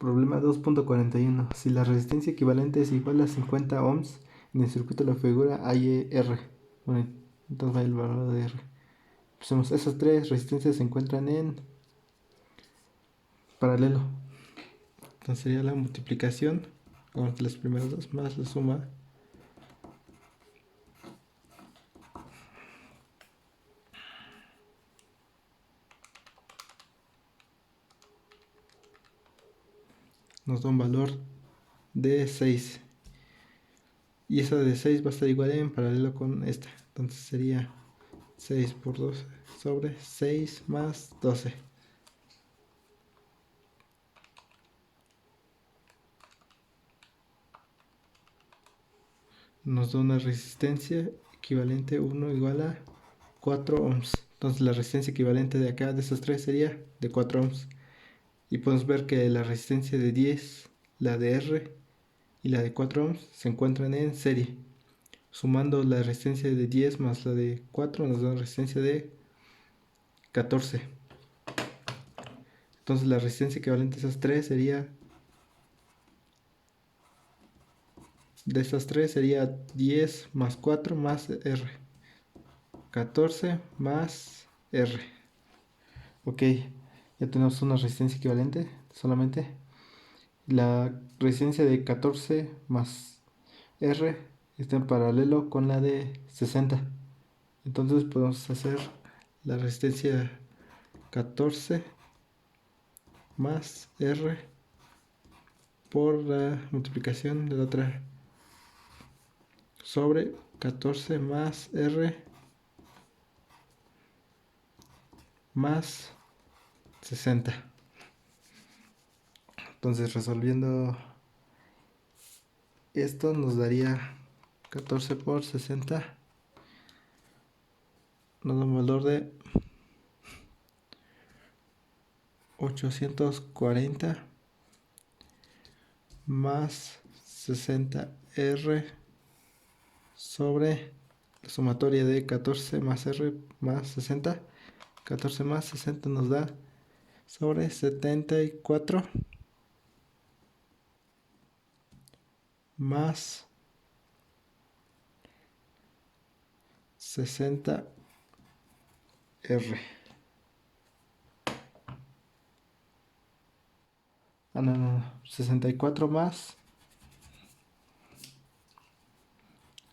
Problema 2.41. Si la resistencia equivalente es igual a 50 ohms, en el circuito de la figura hay R. Bueno, entonces va el valor de R. Pues esas tres resistencias se encuentran en paralelo. Entonces sería la multiplicación con las primeras dos más la suma. Nos da un valor de 6. Y esa de 6 va a estar igual en paralelo con esta. Entonces sería 6 por 12 sobre 6 más 12. Nos da una resistencia equivalente 1 igual a 4 ohms. Entonces la resistencia equivalente de acá, de esas tres, sería de 4 ohms. Y podemos ver que la resistencia de 10, la de R y la de 4 ohms se encuentran en serie. Sumando la resistencia de 10 más la de 4 nos da una resistencia de 14. Entonces la resistencia equivalente a esas tres sería... De esas tres sería 10 más 4 más R. 14 más R. Ok, ya tenemos una resistencia equivalente solamente. La resistencia de 14 más R está en paralelo con la de 60. Entonces podemos hacer la resistencia 14 más R por la multiplicación de la otra sobre 14 más R más 60. Entonces resolviendo esto nos daría 14 por 60. Nos da un valor de 840 más 60R sobre la sumatoria de 14 más R más 60. 14 más 60 nos da sobre 74 más 60R. No. 64 más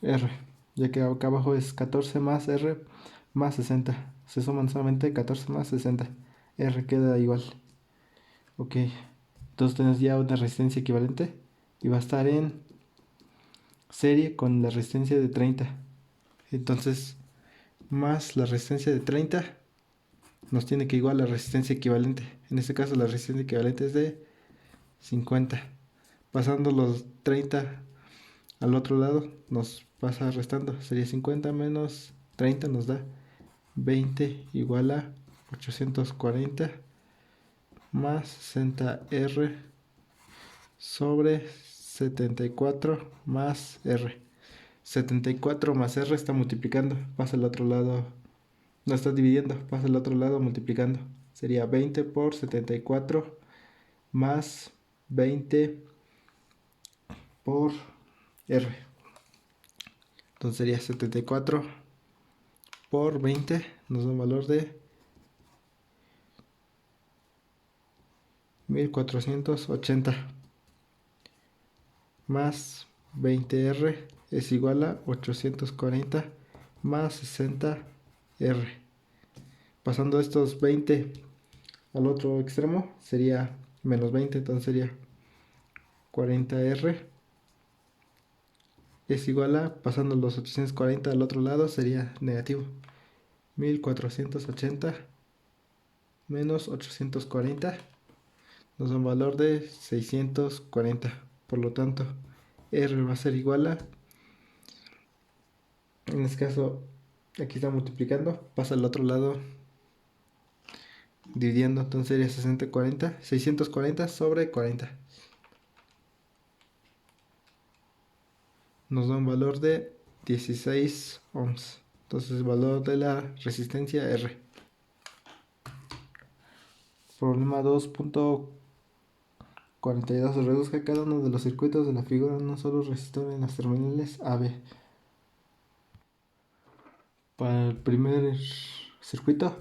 R. Ya que acá abajo es 14 más R más 60. Se suman solamente 14 más 60. R queda igual. Ok. Entonces tenemos ya una resistencia equivalente. Y va a estar en serie con la resistencia de 30. Entonces, más la resistencia de 30 nos tiene que igualar la resistencia equivalente. En este caso la resistencia equivalente es de 50. Pasando los 30 al otro lado nos pasa restando. Sería 50 menos 30 nos da 20 igual a 840 más 60R sobre 74 más R. 74 más R está multiplicando. Pasa al otro lado. No está dividiendo. Pasa al otro lado multiplicando. Sería 20 por 74 más 20 por R. Entonces sería 74 por 20. Nos da un valor de 1480 más 20R es igual a 840 más 60R. Pasando estos 20 al otro extremo sería menos 20, entonces sería 40R es igual a, pasando los 840 al otro lado sería negativo. 1480 menos 840 nos da un valor de 640. Por lo tanto, R va a ser igual a, en este caso, aquí está multiplicando, pasa al otro lado dividiendo, entonces sería 640 sobre 40. Nos da un valor de 16 ohms. Entonces el valor de la resistencia R. Problema 2.42. 42. Reduzca cada uno de los circuitos de la figura a un solo resistor en las terminales AB. Para el primer circuito,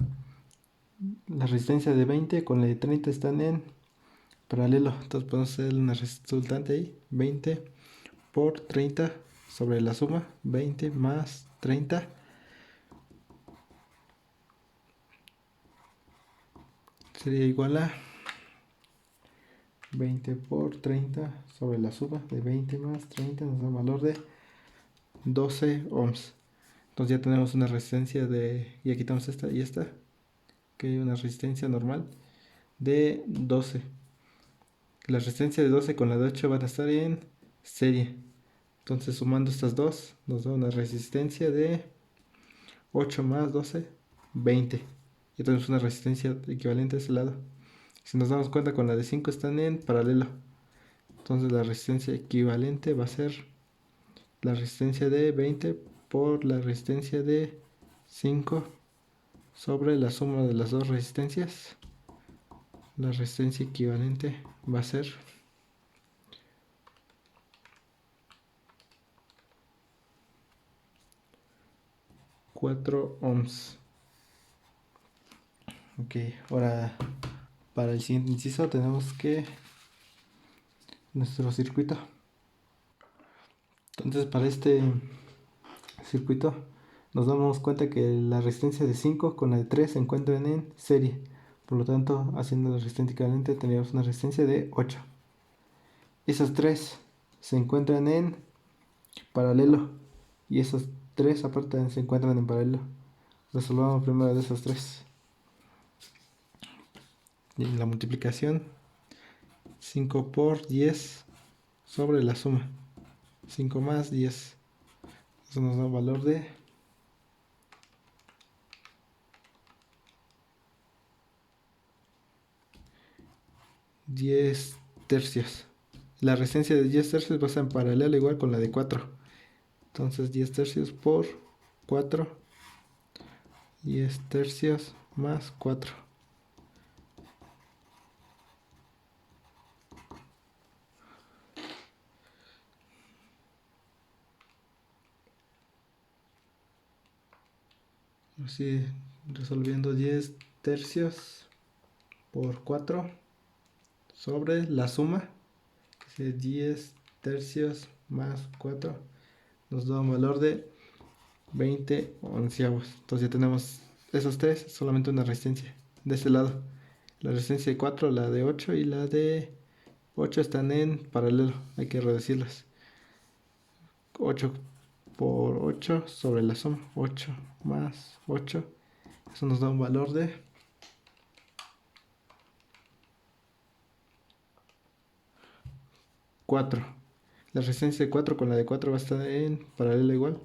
la resistencia de 20 con la de 30 están en paralelo. Entonces podemos hacer una resultante ahí. 20 por 30 sobre la suma. 20 más 30 sería igual a 20 por 30 sobre la suma de 20 más 30 nos da un valor de 12 ohms. Entonces ya tenemos una resistencia de, ya quitamos esta y esta, que hay una resistencia normal de 12. La resistencia de 12 con la de 8 van a estar en serie. Entonces sumando estas dos nos da una resistencia de 8 más 12, 20. Ya tenemos una resistencia equivalente a ese lado. Si nos damos cuenta, con la de 5 están en paralelo. Entonces la resistencia equivalente va a ser la resistencia de 20 por la resistencia de 5 sobre la suma de las dos resistencias. La resistencia equivalente va a ser 4 ohms. Ok, ahora para el siguiente inciso tenemos que nuestro circuito. Entonces para este circuito nos damos cuenta que la resistencia de 5 con la de 3 se encuentran en serie. Por lo tanto, haciendo la resistencia equivalente tendríamos una resistencia de 8. Esas 3 se encuentran en paralelo y esas 3 aparte se encuentran en paralelo. Resolvamos primero de esas 3. Y la multiplicación, 5 por 10 sobre la suma. 5 más 10. Eso nos da un valor de 10 tercios. La resistencia de 10 tercios va a estar en paralelo igual con la de 4. Entonces 10 tercios por 4. 10 tercios más 4. Así, resolviendo 10 tercios por 4 sobre la suma, que es 10 tercios más 4, nos da un valor de 20 onceavos. Entonces ya tenemos esos tres, solamente una resistencia. De este lado, la resistencia de 4, la de 8 y la de 8 están en paralelo, hay que reducirlas. 8 por 8 sobre la suma, 8 más 8, eso nos da un valor de 4. La resistencia de 4 con la de 4 va a estar en paralelo igual.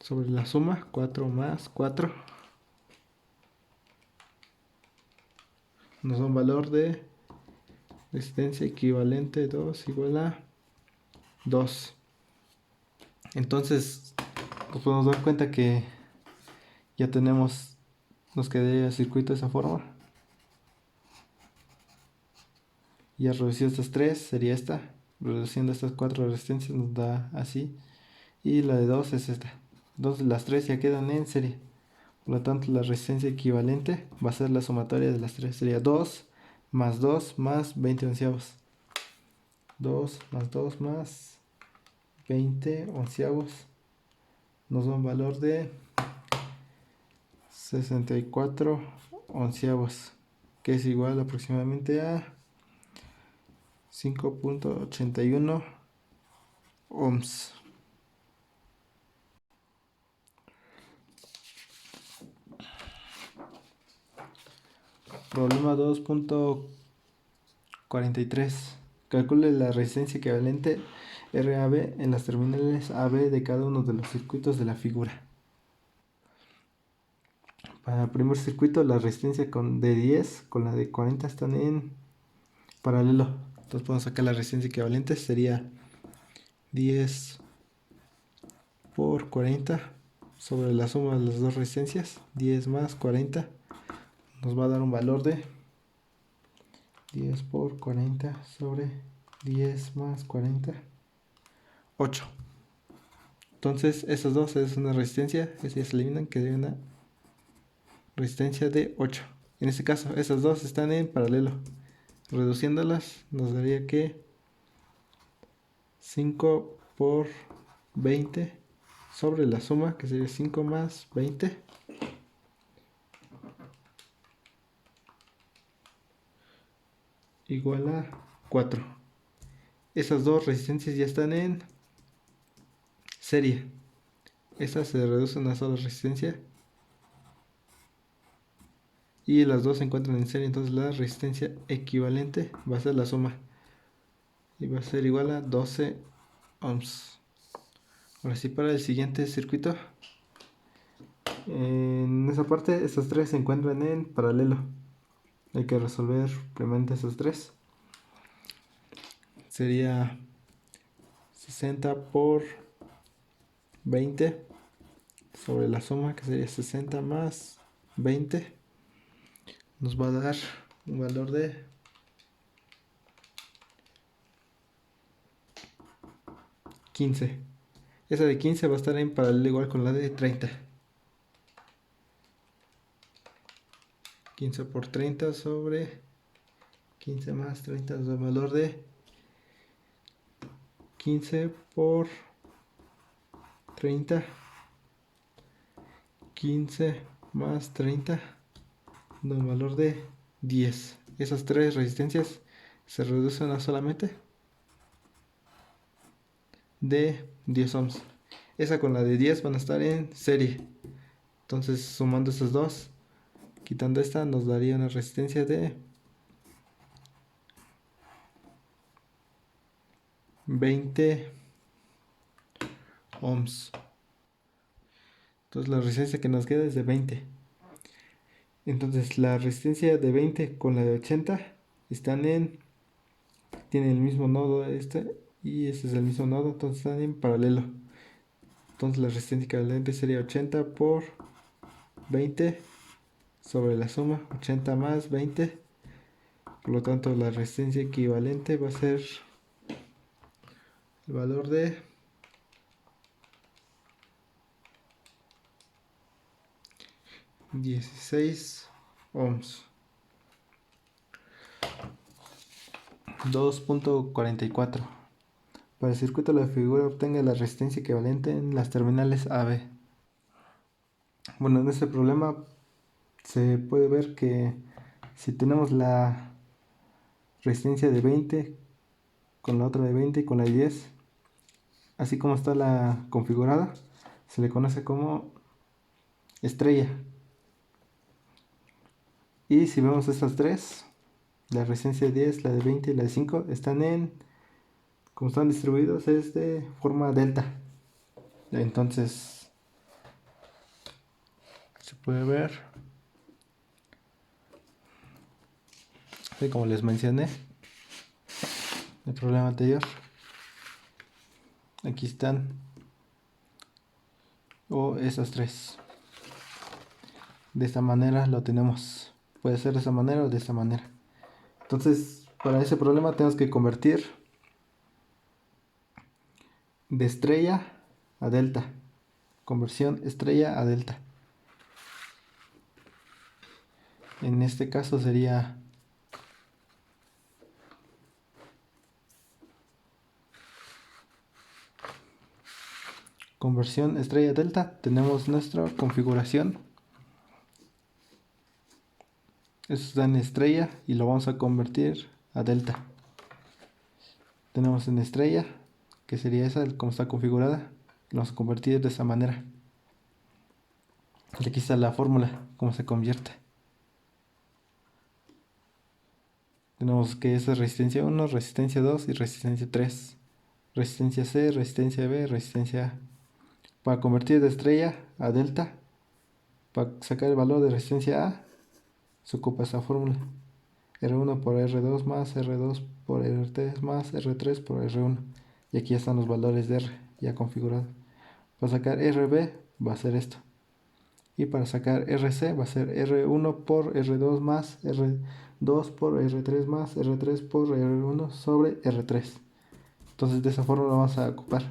Sobre la suma, 4 más 4 nos da un valor de resistencia equivalente 2 igual a 2. Entonces nos podemos dar cuenta que ya tenemos, nos quedaría el circuito de esa forma. Ya reducido estas 3 sería esta. Reduciendo estas 4 resistencias nos da así. Y la de 2 es esta. Entonces las 3 ya quedan en serie. Por lo tanto la resistencia equivalente va a ser la sumatoria de las 3. Sería 2 más 20 onceavos. 2 más 2 más 20 onceavos. Nos da un valor de 64 onceavos. Que es igual aproximadamente a 5.81 ohms. Problema 2.43. Calcule la resistencia equivalente RAB en las terminales AB de cada uno de los circuitos de la figura. Para el primer circuito, la resistencia de 10 con la de 40 están en paralelo. Entonces podemos sacar la resistencia equivalente. Sería 10 por 40 sobre la suma de las dos resistencias. 10 más 40 nos va a dar un valor de 10 por 40 sobre 10 más 40, 8. Entonces, esos dos es una resistencia, esas ya se eliminan, que de una resistencia de 8. En este caso, esas dos están en paralelo. Reduciéndolas, nos daría que 5 por 20 sobre la suma, que sería 5 más 20. Igual a 4. Esas dos resistencias ya están en serie. Estas se reducen a una sola resistencia. Y las dos se encuentran en serie. Entonces la resistencia equivalente va a ser la suma. Y va a ser igual a 12 ohms. Ahora sí, para el siguiente circuito. En esa parte, estos tres se encuentran en paralelo. Hay que resolver primero esos tres. Sería 60 por 20 sobre la suma, que sería 60 más 20. Nos va a dar un valor de 15. Esa de 15 va a estar en paralelo igual con la de 30. 15 por 30 sobre 15 más 30 nos da un valor de 15 por 30. 15 más 30 da un valor de 10. Esas tres resistencias se reducen a solamente de 10 ohms. Esa con la de 10 van a estar en serie. Entonces, sumando estas dos, quitando esta, nos daría una resistencia de 20 ohms. Entonces la resistencia que nos queda es de 20. Entonces la resistencia de 20 con la de 80 están tienen el mismo nodo este y este es el mismo nodo, entonces están en paralelo. Entonces la resistencia equivalente sería 80 por 20 sobre la suma, 80 más 20. Por lo tanto la resistencia equivalente va a ser el valor de 16 ohms. 2.44. Para el circuito de la figura obtenga la resistencia equivalente en las terminales AB. Bueno, en este problema se puede ver que si tenemos la resistencia de 20 con la otra de 20 y con la de 10, así como está la configurada, se le conoce como estrella. Y si vemos estas tres, la resistencia de 10, la de 20 y la de 5, como están distribuidos, es de forma delta. Entonces, se puede ver, como les mencioné, el problema anterior. Aquí están, o esas tres. De esta manera lo tenemos. Puede ser de esta manera o de esta manera. Entonces, para ese problema tenemos que convertir de estrella a delta. Conversión estrella a delta. En este caso sería conversión estrella a delta. Tenemos nuestra configuración. Esto está en estrella y lo vamos a convertir a delta. Tenemos en estrella, que sería esa, como está configurada. Lo vamos a convertir de esa manera. Y aquí está la fórmula, cómo se convierte. Tenemos que es resistencia 1, resistencia 2 y resistencia 3. Resistencia C, resistencia B, resistencia A. Para convertir de estrella a delta, para sacar el valor de resistencia A, se ocupa esta fórmula. R1 por R2 más R2 por R3 más R3 por R1. Y aquí ya están los valores de R ya configurados. Para sacar RB va a ser esto. Y para sacar RC va a ser R1 por R2 más R2 2 por R3 más R3 por R1 sobre R3. Entonces de esa forma lo vamos a ocupar.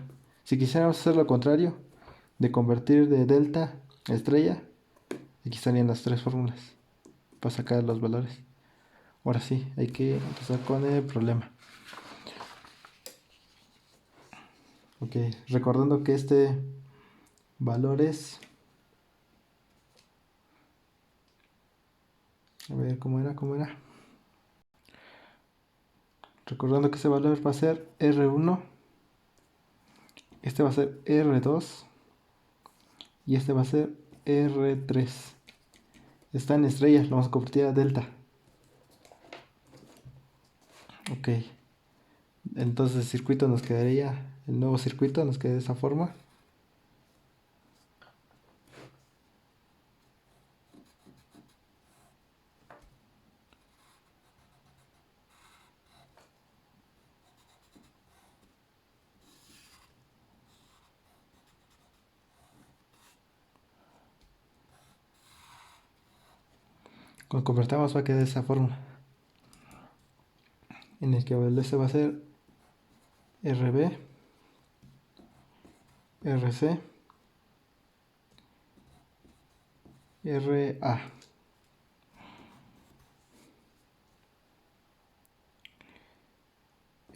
Si quisiéramos hacer lo contrario, de convertir de delta a estrella, aquí estarían las tres fórmulas para sacar los valores. Ahora sí, hay que empezar con el problema. Ok, recordando que este valor es... A ver, ¿cómo era? Recordando que ese valor va a ser R1, este va a ser R2 y este va a ser R3. Está en estrellas, lo vamos a convertir a delta. Ok, entonces el circuito nos quedaría, el nuevo circuito nos queda de esa forma. Cuando convertamos va a quedar de esa forma, en el que este va a ser RB, RC, RA.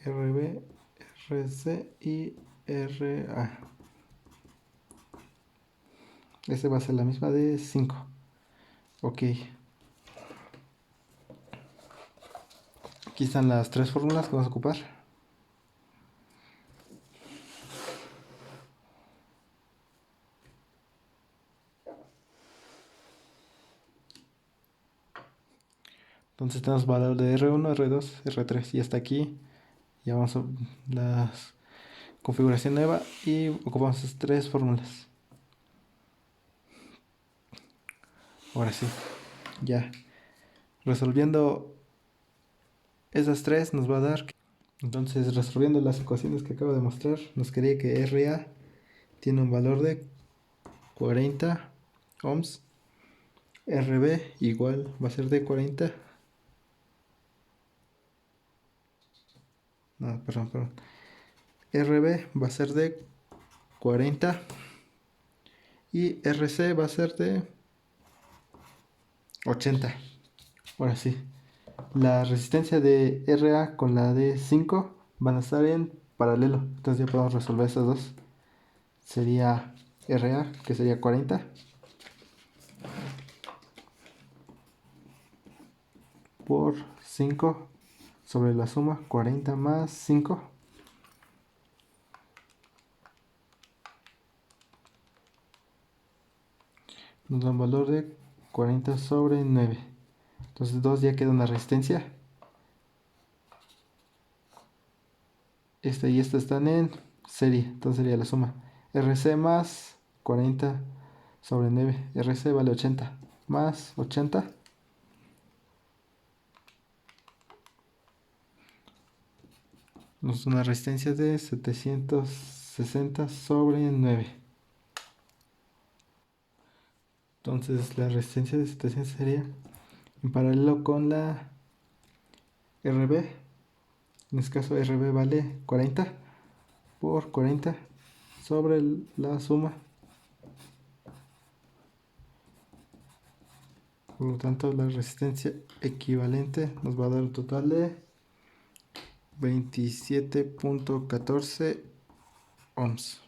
RB, RC y RA. Este va a ser la misma de 5. Ok. Aquí están las tres fórmulas que vamos a ocupar. Entonces tenemos valor de R1, R2, R3 y hasta aquí ya vamos a la configuración nueva y ocupamos estas tres fórmulas. Ahora sí, ya resolviendo esas tres nos va a dar. Entonces resolviendo las ecuaciones que acabo de mostrar, nos quedaría que RA tiene un valor de 40 ohms, RB igual va a ser de 40. No, perdón. RB va a ser de 40 y RC va a ser de 80. Ahora sí, la resistencia de RA con la de 5 van a estar en paralelo. Entonces ya podemos resolver esas dos. Sería RA, que sería 40, por 5 sobre la suma 40 más 5. Nos da un valor de 40 sobre 9. Entonces 2 ya queda una resistencia. Esta y esta están en serie. Entonces sería la suma. RC más 40 sobre 9. RC vale 80. Más 80. Nos da una resistencia de 760 sobre 9. Entonces la resistencia de 700 sería en paralelo con la RB. En este caso RB vale 40 por 40 sobre la suma. Por lo tanto la resistencia equivalente nos va a dar un total de 27.14 ohms.